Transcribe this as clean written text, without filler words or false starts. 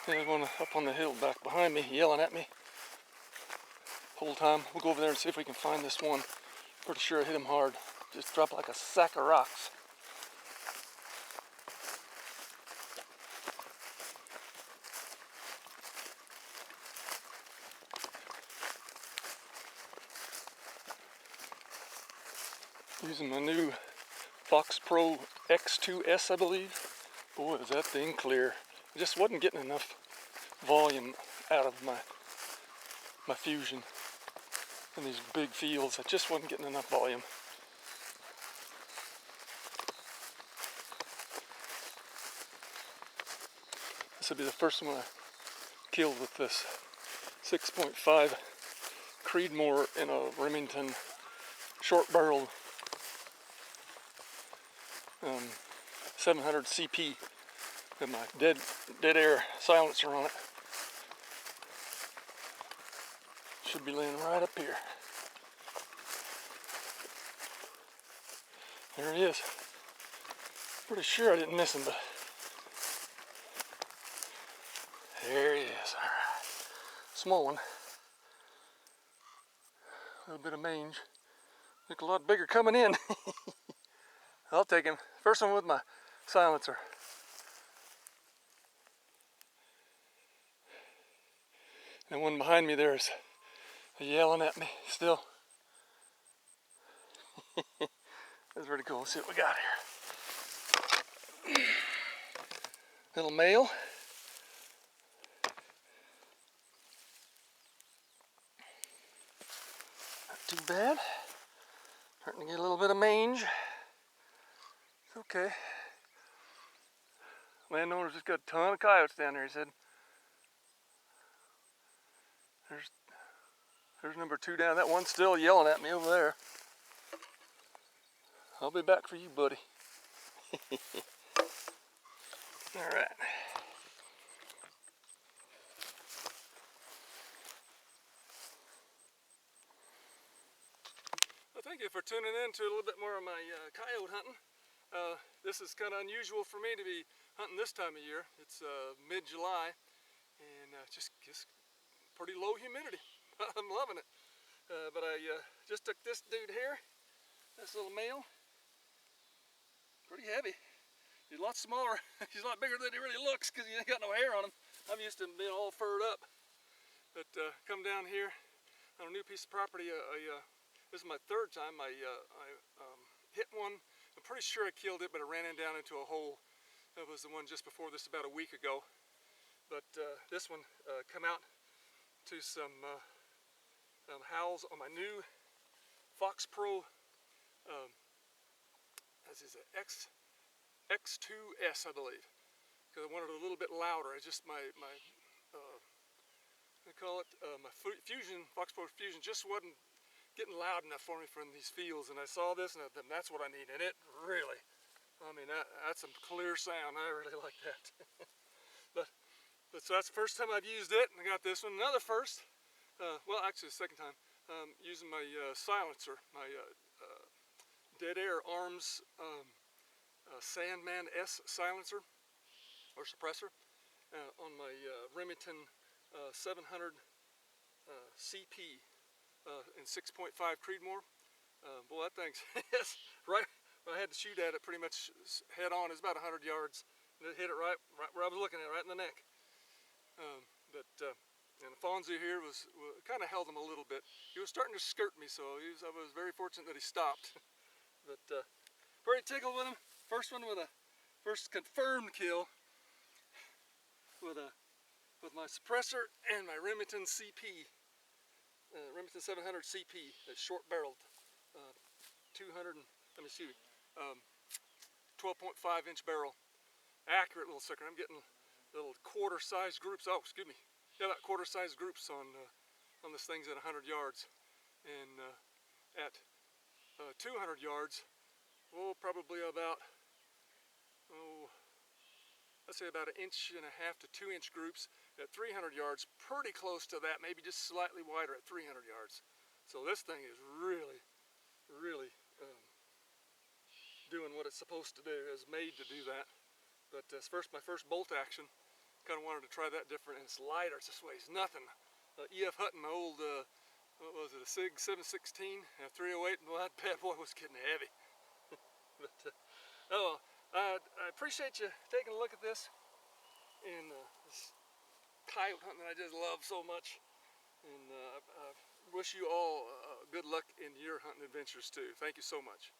There's one up on the hill back behind me yelling at me the whole time. We'll go over there and see if we can find this one. Pretty sure I hit him hard. Just dropped like a sack of rocks. Using my new FOXPRO X2S, I believe. Boy, is that thing clear. I just wasn't getting enough volume out of my fusion in these big fields. I just wasn't getting enough volume. This will be the first one I killed with this 6.5 Creedmoor in a Remington short barrel 700 CP with my dead air silencer on it. Should be laying right up here. There he is. Pretty sure I didn't miss him, but there he is. All right. Small one. A little bit of mange. Look a lot bigger coming in. I'll take him. First one with my silencer. And one behind me there is yelling at me still. That's pretty cool. Let's see what we got here. Little male. Not too bad. Starting to get a little bit of mange. It's okay. Landowner's just got a ton of coyotes down there, he said. There's number 2 down. That one's still yelling at me over there. I'll be back for you, buddy. All right. Well, thank you for tuning in to a little bit more of my coyote hunting. This is kind of unusual for me to be hunting this time of year. It's mid-July, and just pretty low humidity. I'm loving it. But I just took this dude here, this little male. Pretty heavy. He's a lot smaller. He's a lot bigger than he really looks because he ain't got no hair on him. I'm used to him being all furred up. But come down here on a new piece of property. This is my 3rd time. I hit one. I'm pretty sure I killed it, but it ran down into a hole. That was the one just before this, about a week ago. But this one come out to some howls on my new FOXPRO this is an X2S, I believe, because I wanted it a little bit louder. It's just my fusion, FOXPRO fusion, just wasn't getting loud enough for me from these fields, and I saw this, and that's what I need. And it really, I mean, that's some clear sound. I really like that. but so that's the first time I've used it, and I got this one. Another first, well, actually the 2nd time, using my silencer, my Dead Arms Sandman-S silencer or suppressor on my Remington 700 CP in 6.5 Creedmoor. Boy, that thing's right. I had to shoot at it pretty much head on. It's about 100 yards, and it hit it right where I was looking at, right in the neck. And Fonzie here was kind of held him a little bit. He was starting to skirt me, so I was very fortunate that he stopped. But pretty tickled with him. First one with a first confirmed kill with my suppressor and my Remington CP, Remington 700 CP, that's short barreled, 12.5 inch barrel, accurate little sucker. I'm getting little quarter-sized groups. Oh, excuse me. Yeah, about quarter-sized groups on this thing's at 100 yards, and at 200 yards, probably about let's say about 1.5 to 2 inch groups. At 300 yards, pretty close to that, maybe just slightly wider at 300 yards. So this thing is really doing what it's supposed to do. It's made to do that. But my first bolt action kind of wanted to try that different, and it's lighter. It just weighs nothing. EF Hutton, my old, what was it, a SIG 716, a 308, and well, that bad boy was getting heavy. But, I appreciate you taking a look at this, and this coyote hunting that I just love so much. And I wish you all good luck in your hunting adventures too. Thank you so much.